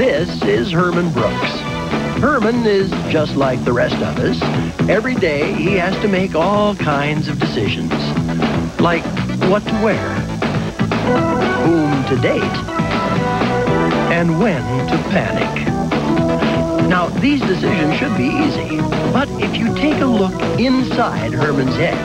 This is Herman Brooks. Herman is just like the rest of us. Every day he has to make all kinds of decisions. Like what to wear, whom to date, and when to panic. Now, these decisions should be easy, but if you take a look inside Herman's head,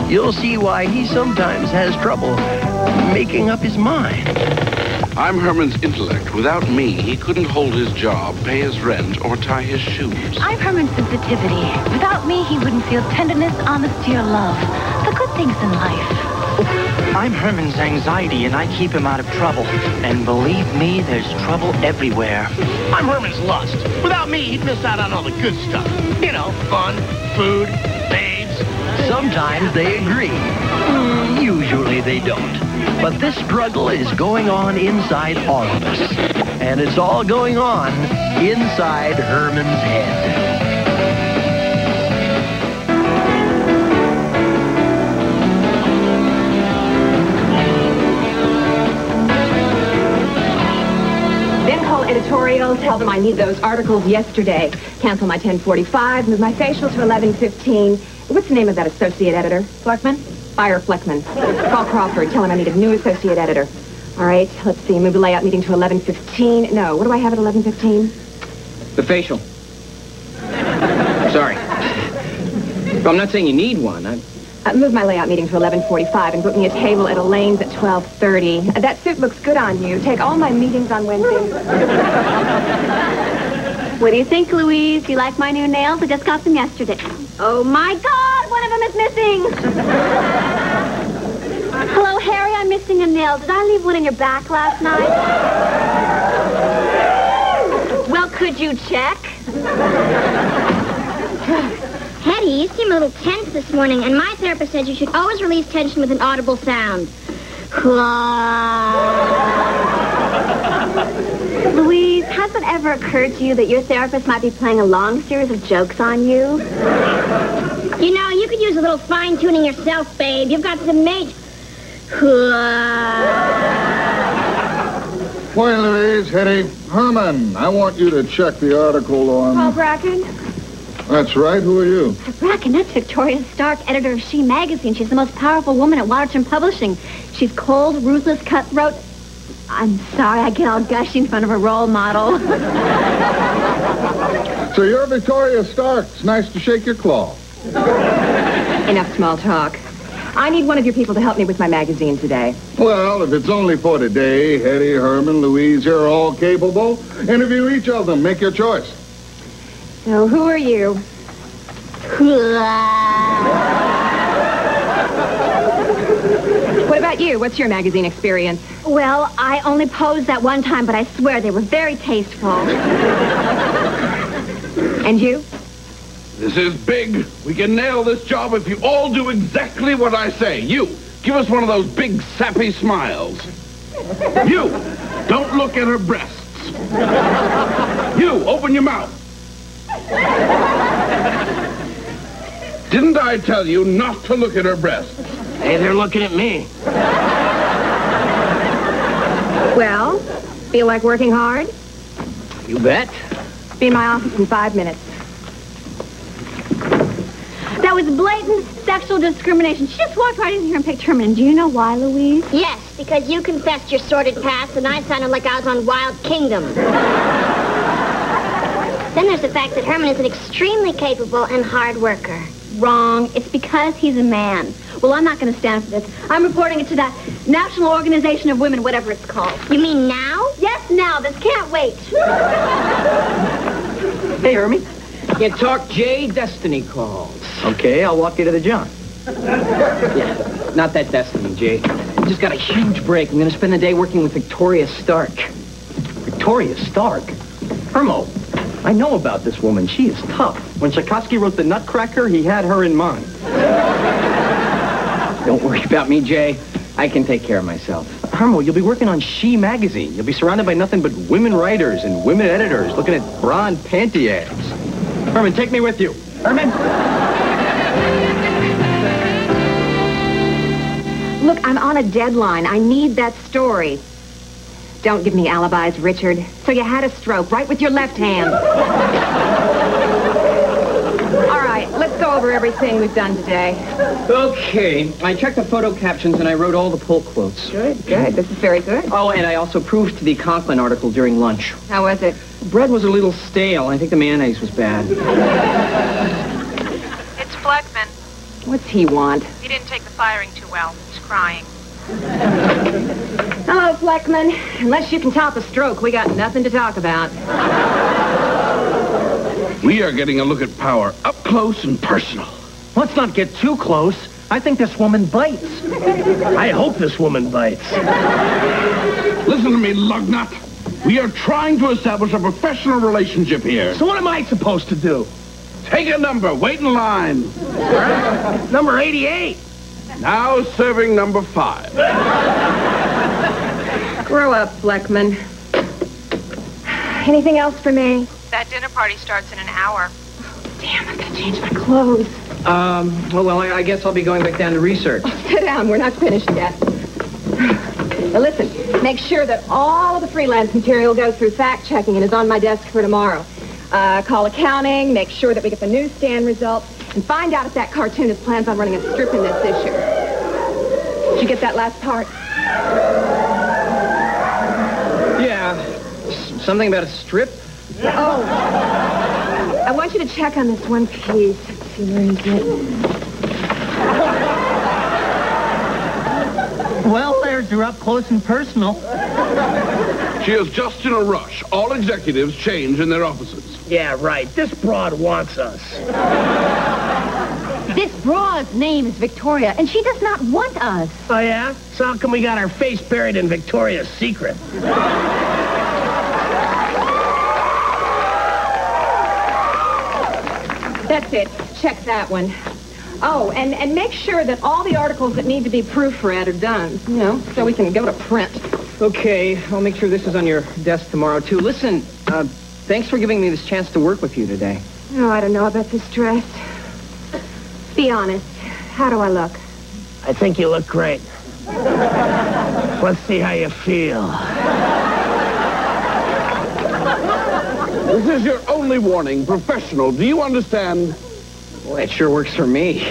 you'll see why he sometimes has trouble making up his mind. I'm Herman's intellect. Without me, he couldn't hold his job, pay his rent, or tie his shoes. I'm Herman's sensitivity. Without me, he wouldn't feel tenderness, honesty, or love. The good things in life. I'm Herman's anxiety, and I keep him out of trouble. And believe me, there's trouble everywhere. I'm Herman's lust. Without me, he'd miss out on all the good stuff. You know, fun, food, babes. Sometimes they agree. Usually they don't. But this struggle is going on inside all of us. And it's all going on inside Herman's head. Then call editorial, tell them I need those articles yesterday. Cancel my 10:45, move my facial to 11:15. What's the name of that associate editor? Fleckman? Fire Fleckman. Call Crawford, tell him I need a new associate editor. All right, let's see, move the layout meeting to 11:15. No, what do I have at 11:15? The facial. Sorry. Well, I'm not saying you need one. Move my layout meeting to 11:45 and book me a table at Elaine's at 12:30. That suit looks good on you. Take all my meetings on Wednesdays. What do you think, Louise? You like my new nails? I just got them yesterday. Oh, my God! One of them is missing! Hello, Harry. I'm missing a nail. Did I leave one in your back last night? Well, could you check? Hetty, you seem a little tense this morning, and my therapist said you should always release tension with an audible sound. Louise, has it ever occurred to you that your therapist might be playing a long series of jokes on you? You know, you could use a little fine-tuning yourself, babe. You've got some Boy, Louise, Hetty, Herman, I want you to check the article on... Paul Bracken? That's right. Who are you? Bracken, that's Victoria Stark, editor of She Magazine. She's the most powerful woman at Waterton Publishing. She's cold, ruthless, cutthroat. I'm sorry, I get all gushy in front of a role model. So you're Victoria Stark. It's nice to shake your claw. Enough small talk. I need one of your people to help me with my magazine today. Well, if it's only for today, Hetty, Herman, Louise, you're all capable. Interview each of them. Make your choice. So who are you? What about you? What's your magazine experience? Well, I only posed that one time, but I swear they were very tasteful. And you? This is big. We can nail this job if you all do exactly what I say. You, give us one of those big, sappy smiles. You, don't look at her breasts. You, open your mouth. Didn't I tell you not to look at her breasts? Hey, they're looking at me. Well, feel like working hard? You bet. Be in my office in 5 minutes. That was blatant sexual discrimination. She just walked right in here and picked Herman. Do you know why, Louise? Yes, because you confessed your sordid past, and I sounded like I was on Wild Kingdom. Then there's the fact that Herman is an extremely capable and hard worker. Wrong. It's because he's a man. Well, I'm not going to stand for this. I'm reporting it to that National Organization of Women, whatever it's called. You mean now? Yes, now. This can't wait. Hey, Hermie. You talk Jay, Destiny calls. Okay, I'll walk you to the John. Yeah, not that Destiny, Jay. Just got a huge break. I'm going to spend the day working with Victoria Stark. Victoria Stark? Hermo, I know about this woman. She is tough. When Tchaikovsky wrote The Nutcracker, he had her in mind. Don't worry about me, Jay. I can take care of myself. Hermo, you'll be working on She Magazine. You'll be surrounded by nothing but women writers and women editors looking at bra and panty ads. Herman, take me with you. Herman? Look, I'm on a deadline. I need that story. Don't give me alibis, Richard. So you had a stroke, right with your left hand. All right, let's go over everything we've done today. Okay. I checked the photo captions and I wrote all the pull quotes. Good. This is very good. Oh, and I also proofed the Conklin article during lunch. How was it? Bread was a little stale. I think the mayonnaise was bad. It's Fleckman. What's he want? He didn't take the firing too well. He's crying. Hello, Fleckman. Unless you can top a stroke, we got nothing to talk about. We are getting a look at power up close and personal. Let's not get too close. I think this woman bites. I hope this woman bites. Listen to me, lugnut. We are trying to establish a professional relationship here. So what am I supposed to do? Take a number. Wait in line. Number 88. Now serving number 5. Grow up, Fleckman. Anything else for me? That dinner party starts in an hour. Damn, I've got to change my clothes. Well, I guess I'll be going back down to research. Sit down. We're not finished yet. Now listen, make sure that all of the freelance material goes through fact-checking and is on my desk for tomorrow. Call accounting, make sure that we get the newsstand results, and find out if that cartoonist plans on running a strip in this issue. Did you get that last part? Yeah. Something about a strip? Oh. I want you to check on this one piece. Let's see, where is it? Well, there's your up close and personal. She is just in a rush. All executives change in their offices. Yeah, right. This broad wants us. This broad's name is Victoria, and she does not want us. Oh, yeah? So how come we got our face buried in Victoria's Secret? That's it. Check that one. Oh, and make sure that all the articles that need to be proofread are done, you know, so we can go to print. Okay, I'll make sure this is on your desk tomorrow, too. Listen, thanks for giving me this chance to work with you today. Oh, I don't know about this dress. Be honest. How do I look? I think you look great. Let's see how you feel. This is your only warning. Professional. Do you understand? Boy, it sure works for me.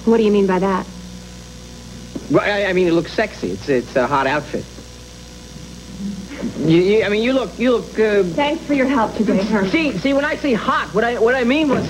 What do you mean by that? Well, I mean, it looks sexy. It's a hot outfit. I mean, you look. Thanks for your help today, Herman. See, when I say hot, what I mean was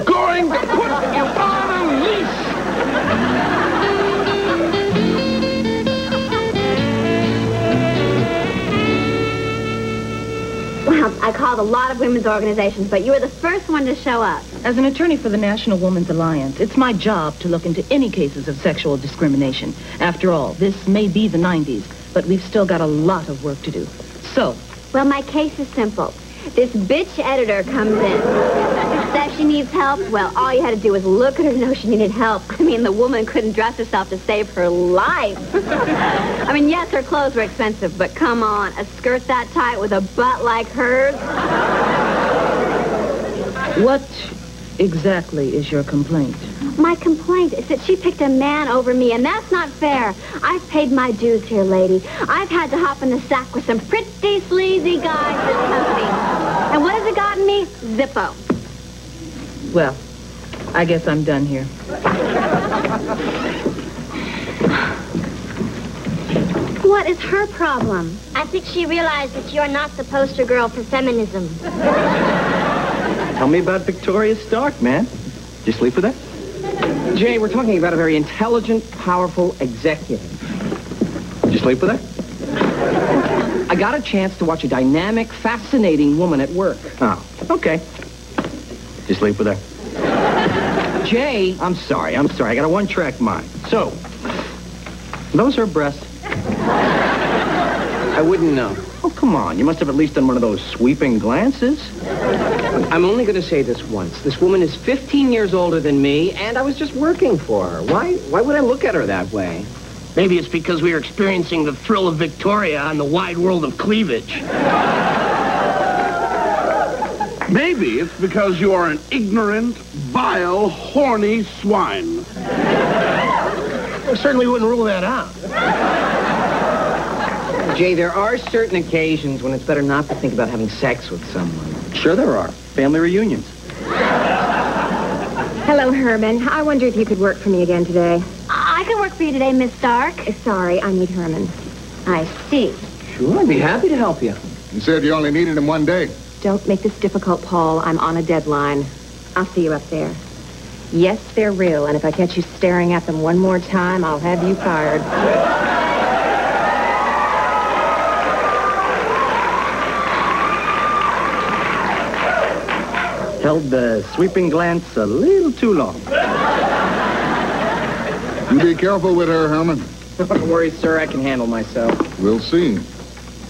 Going to put you on a leash. Well, I called a lot of women's organizations, but you were the first one to show up. As an attorney for the National Women's Alliance, it's my job to look into any cases of sexual discrimination. After all, this may be the 90s, but we've still got a lot of work to do. So, Well, my case is simple. This bitch editor comes in, says she needs help. Well, all you had to do was look at her to know she needed help. I mean, the woman couldn't dress herself to save her life. I mean, yes, her clothes were expensive, but come on, a skirt that tight with a butt like hers? what exactly is your complaint? My complaint is that she picked a man over me, and that's not fair. I've paid my dues here, lady. I've had to hop in the sack with some pretty sleazy guys this company. And what has it gotten me? Zippo. Well, I guess I'm done here. What is her problem? I think she realized that you're not the poster girl for feminism. Tell me about Victoria Stark, man. Did you sleep with her? Jay, we're talking about a very intelligent, powerful executive. Did you sleep with her? I got a chance to watch a dynamic, fascinating woman at work. Oh, okay. Did you sleep with her? Jay, I'm sorry. I got a one-track mind. So, those are breasts. I wouldn't know. Oh, come on. You must have at least done one of those sweeping glances. I'm only going to say this once. This woman is 15 years older than me, and I was just working for her. Why would I look at her that way? Maybe it's because we are experiencing the thrill of Victoria on the wide world of cleavage. Maybe it's because you are an ignorant, vile, horny swine. I certainly wouldn't rule that out. Jay, there are certain occasions when it's better not to think about having sex with someone. Sure there are. Family reunions. Hello, Herman. I wonder if you could work for me again today. I can work for you today, Miss Stark. Sorry, I need Herman. I see. Sure, I'd be happy to help you. You said you only needed him one day. Don't make this difficult, Paul. I'm on a deadline. I'll see you up there. Yes, they're real, and if I catch you staring at them one more time, I'll have you fired. Held the sweeping glance a little too long. You be careful with her, Herman. Don't worry, sir. I can handle myself. We'll see.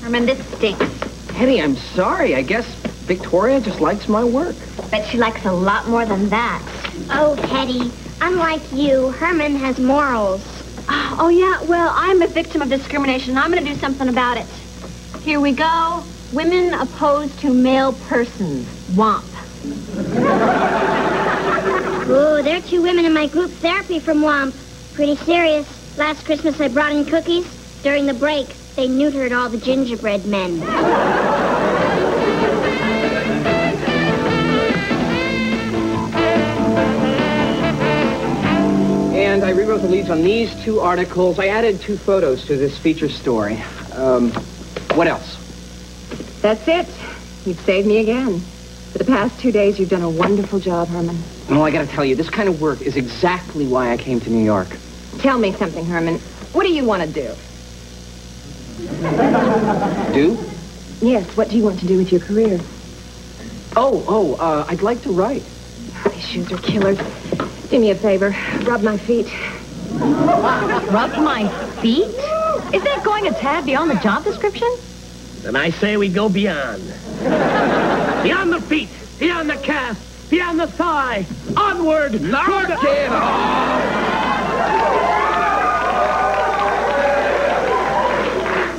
Herman, this stinks. Hetty, I'm sorry. I guess Victoria just likes my work. Bet she likes a lot more than that. Oh, Hetty, unlike you, Herman has morals. Oh, yeah, well, I'm a victim of discrimination. I'm going to do something about it. Here we go. Women opposed to male persons. WOMP. Oh, there are 2 women in my group therapy from WOMP. Pretty serious. Last Christmas I brought in cookies. During the break, they neutered all the gingerbread men. And I rewrote the leads on these 2 articles. I added 2 photos to this feature story. What else? That's it. You've saved me again. For the past 2 days, you've done a wonderful job, Herman. Well, I gotta tell you, this kind of work is exactly why I came to New York. Tell me something, Herman. What do you want to do? Do? Yes, what do you want to do with your career? I'd like to write. These shoes are killers. Do me a favor. Rub my feet. Rub my feet? Is that going a tad beyond the job description? Then I say we go beyond. Beyond the feet, beyond the calf, beyond the thigh. Onward! Knock it off!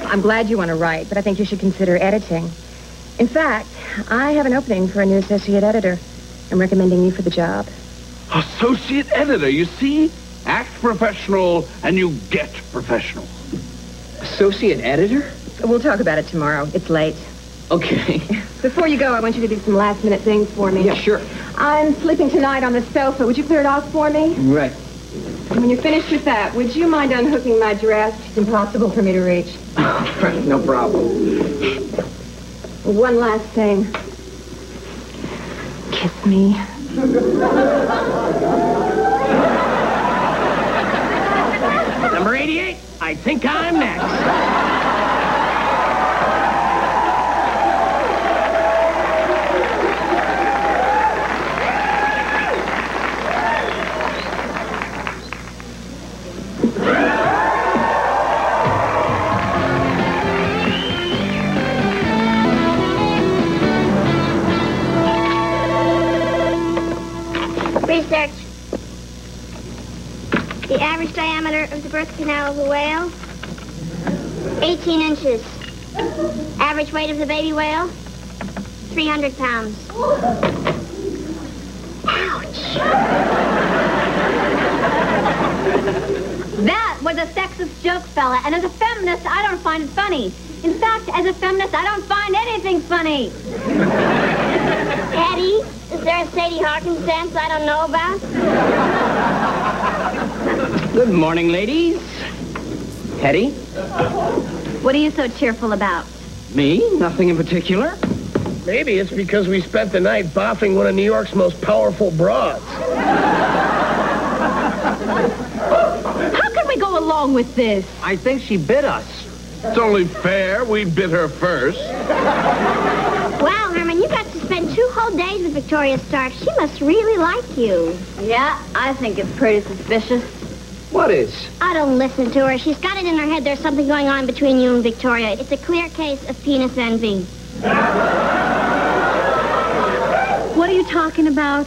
I'm glad you want to write, but I think you should consider editing. In fact, I have an opening for a new associate editor. I'm recommending you for the job. Associate editor, you see? Act professional and you get professional. Associate editor? We'll talk about it tomorrow. It's late. Okay. Before you go, I want you to do some last-minute things for me. Yeah, sure. I'm sleeping tonight on the sofa. Would you clear it off for me? Right. When you're finished with that, would you mind unhooking my dress? It's impossible for me to reach. No problem. One last thing. Kiss me. Number 88, I think I'm next. Research. The average diameter of the birth canal of a whale, 18 inches. Average weight of the baby whale, 300 pounds. Ouch. That was a sexist joke, fella, and as a feminist, I don't find it funny. In fact, as a feminist, I don't find anything funny. Hetty, is there a Sadie Hawkins dance I don't know about? Good morning, ladies. Hetty? What are you so cheerful about? Me? Nothing in particular. Maybe it's because we spent the night boffing one of New York's most powerful broads. How can we go along with this? I think she bit us. It's only fair we bit her first. Wow, Herman, you got to spend 2 whole days with Victoria Stark. She must really like you. Yeah, I think it's pretty suspicious. What is? I don't listen to her. She's got it in her head there's something going on between you and Victoria. It's a clear case of penis envy. What are you talking about?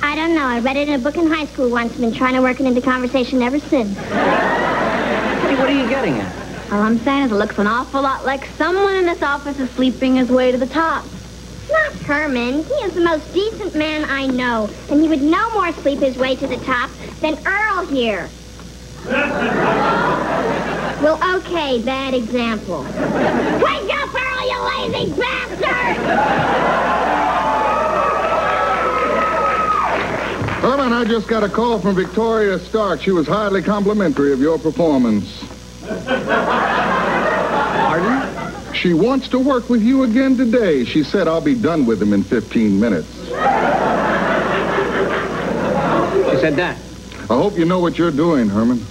I don't know. I read it in a book in high school once and been trying to work it into conversation ever since. Hetty, what are you getting at? All I'm saying is it looks an awful lot like someone in this office is sleeping his way to the top. Not Herman. He is the most decent man I know, and he would no more sleep his way to the top than Earl here. Well, okay, bad example. Wake up early, you lazy bastard! Herman, I just got a call from Victoria Stark. She was highly complimentary of your performance. Pardon? She wants to work with you again today. She said I'll be done with him in 15 minutes. She said that. I hope you know what you're doing, Herman.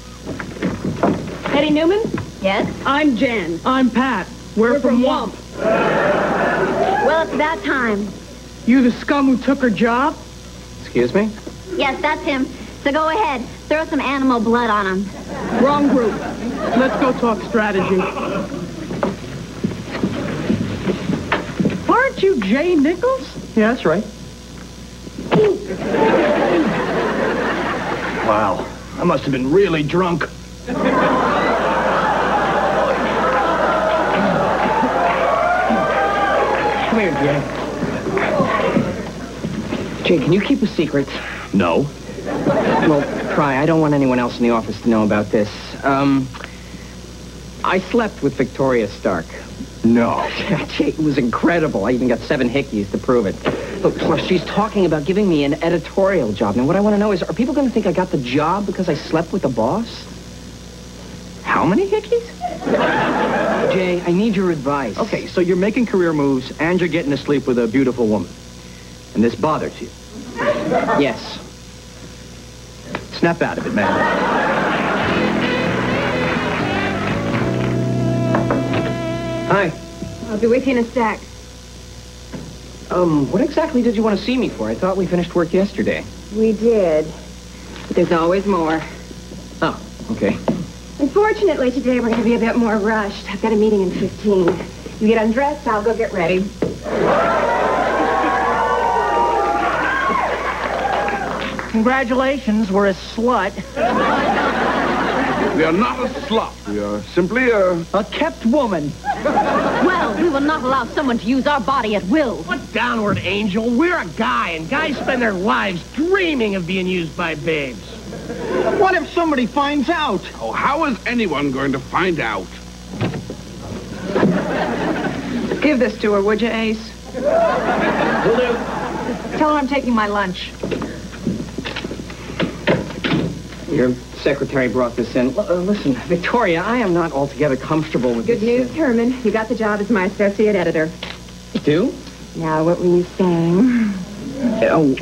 Hetty Newman? Yes? I'm Jan. I'm Pat. We're from Wump. Well, it's that time. You the scum who took her job? Excuse me? Yes, that's him. So go ahead. Throw some animal blood on him. Wrong group. Let's go talk strategy. Aren't you Jay Nichols? Yeah, that's right. Wow, I must have been really drunk. Come here, Jay. Jay, can you keep a secret? No. Well, try. I don't want anyone else in the office to know about this. I slept with Victoria Stark. No. Jay, it was incredible. I even got 7 hickeys to prove it. Look, plus she's talking about giving me an editorial job. Now, what I want to know is, are people going to think I got the job because I slept with the boss? How many hickeys? Jay, I need your advice. Okay, so you're making career moves and you're getting to sleep with a beautiful woman. And this bothers you. Yes. Snap out of it, man. Hi. I'll be with you in a sec. What exactly did you want to see me for? I thought we finished work yesterday. We did. But there's always more. Oh, okay. Unfortunately, today we're going to be a bit more rushed. I've got a meeting in 15. You get undressed, I'll go get ready. Congratulations, we're a slut. We are not a slut. We are simply a kept woman. Well, we will not allow someone to use our body at will. What downward angel? We're a guy, and guys spend their lives dreaming of being used by babes. What if somebody finds out? Oh, how is anyone going to find out? Give this to her, would you, Ace? Will do. Tell her I'm taking my lunch. Your secretary brought this in. Listen, Victoria, I am not altogether comfortable with Good this. news, Herman. You got the job as my associate editor. You do? Now, what were you saying? Oh,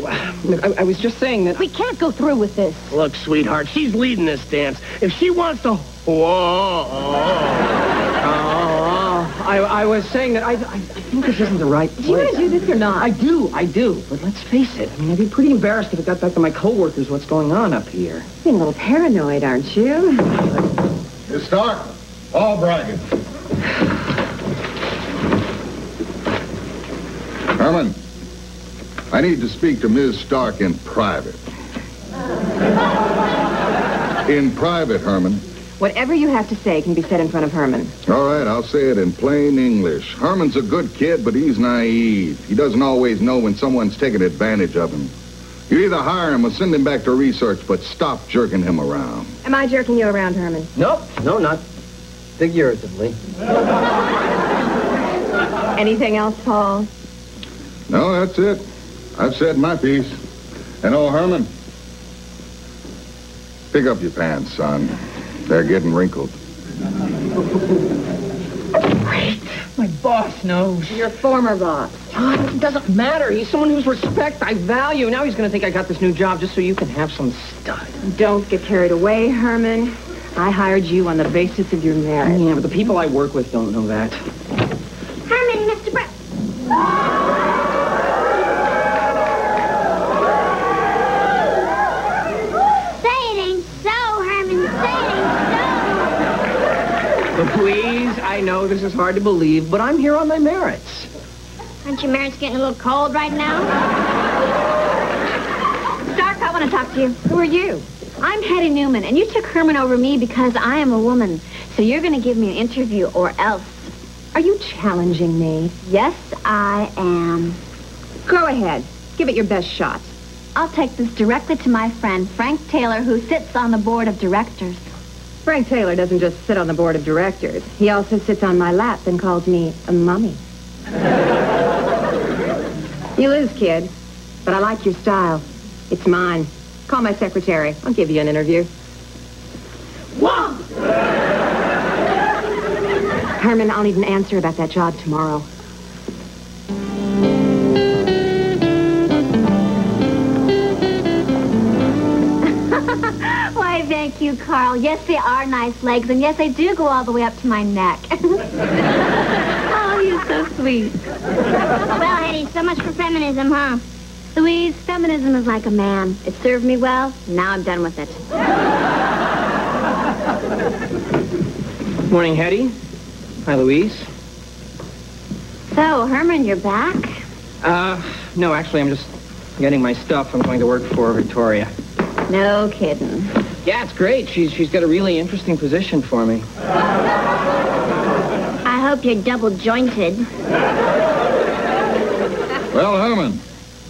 look, I was just saying that... We can't go through with this. Look, sweetheart, she's leading this dance. If she wants to... I was saying that I think this isn't the right place. Do you want to do this or not? I do. But let's face it. I mean, I'd be pretty embarrassed if it got back to my coworkers what's going on up here. You're being a little paranoid, aren't you? Miss Stark, all bragging. Herman, I need to speak to Ms. Stark in private. In private, Herman. Whatever you have to say can be said in front of Herman. All right, I'll say it in plain English. Herman's a good kid, but he's naive. He doesn't always know when someone's taking advantage of him. You either hire him or send him back to research, but stop jerking him around. Am I jerking you around, Herman? No, not figuratively. Anything else, Paul? No, that's it. I've said my piece. And oh, Herman, pick up your pants, son. They're getting wrinkled. Great. My boss knows. Your former boss. It doesn't matter. He's someone whose respect I value. Now he's going to think I got this new job just so you can have some stud. Don't get carried away, Herman. I hired you on the basis of your merit. Yeah, but the people I work with don't know that. Herman, Mr. Brook. Say it ain't so, Herman. Say it ain't But please, I know this is hard to believe, but I'm here on my merits. so. Aren't your merits getting a little cold right now? Stark, I want to talk to you. Who are you? I'm Hetty Newman, and you took Herman over me because I am a woman. So you're going to give me an interview or else. Are you challenging me? Yes, I am. Go ahead. Give it your best shot. I'll take this directly to my friend, Frank Taylor, who sits on the board of directors. Frank Taylor doesn't just sit on the board of directors. He also sits on my lap and calls me a mummy. You lose, kid. But I like your style. It's mine. Call my secretary. I'll give you an interview. Whoa! Herman, I'll need an answer about that job tomorrow. Why, thank you, Carl. Yes, they are nice legs, and yes, they do go all the way up to my neck. Oh, you're so sweet. Well, Hetty, so much for feminism, huh? Louise, feminism is like a man. It served me well. Now I'm done with it. Morning, Hetty. Hi, Louise. So, Herman, you're back? No, actually, I'm just getting my stuff. I'm going to work for Victoria. No kidding. Yeah, it's great. She's got a really interesting position for me. I hope you're double-jointed. Well, Herman,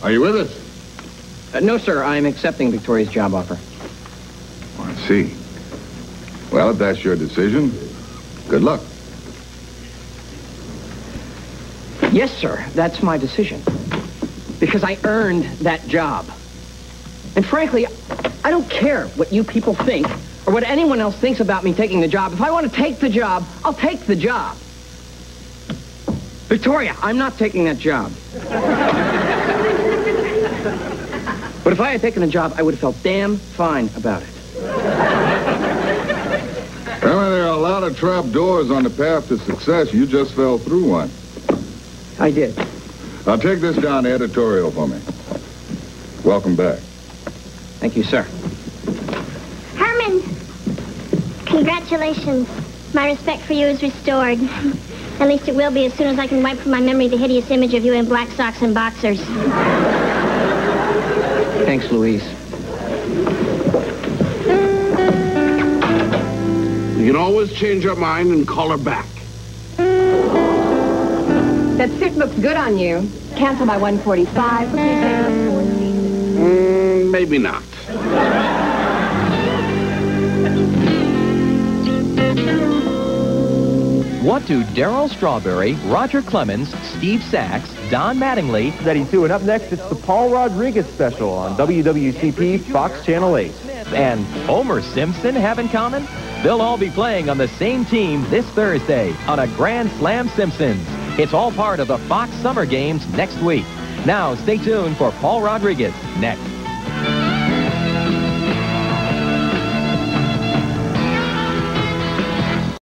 are you with us? No, sir. I'm accepting Victoria's job offer. Oh, I see. Well, if that's your decision, good luck. Yes, sir. That's my decision. Because I earned that job. And frankly, I don't care what you people think or what anyone else thinks about me taking the job. If I want to take the job, I'll take the job. Victoria, I'm not taking that job. But if I had taken the job, I would have felt damn fine about it. Herman, there are a lot of trap doors on the path to success. You just fell through one. I did. Now take this down to editorial for me. Welcome back. Thank you, sir. Herman, congratulations. My respect for you is restored. At least it will be as soon as I can wipe from my memory the hideous image of you in black socks and boxers. Thanks, Louise. You can always change her mind and call her back. That suit looks good on you. Cancel by 1:45. Please make it 4 pieces. Maybe not. What do Darryl Strawberry, Roger Clemens, Steve Sachs, Don Mattingly, Steady 2, and up next, it's the Paul Rodriguez special on WWCP Fox Channel 8. and Homer Simpson have in common? They'll all be playing on the same team this Thursday on a Grand Slam Simpsons. It's all part of the Fox Summer Games next week. Now, stay tuned for Paul Rodriguez next.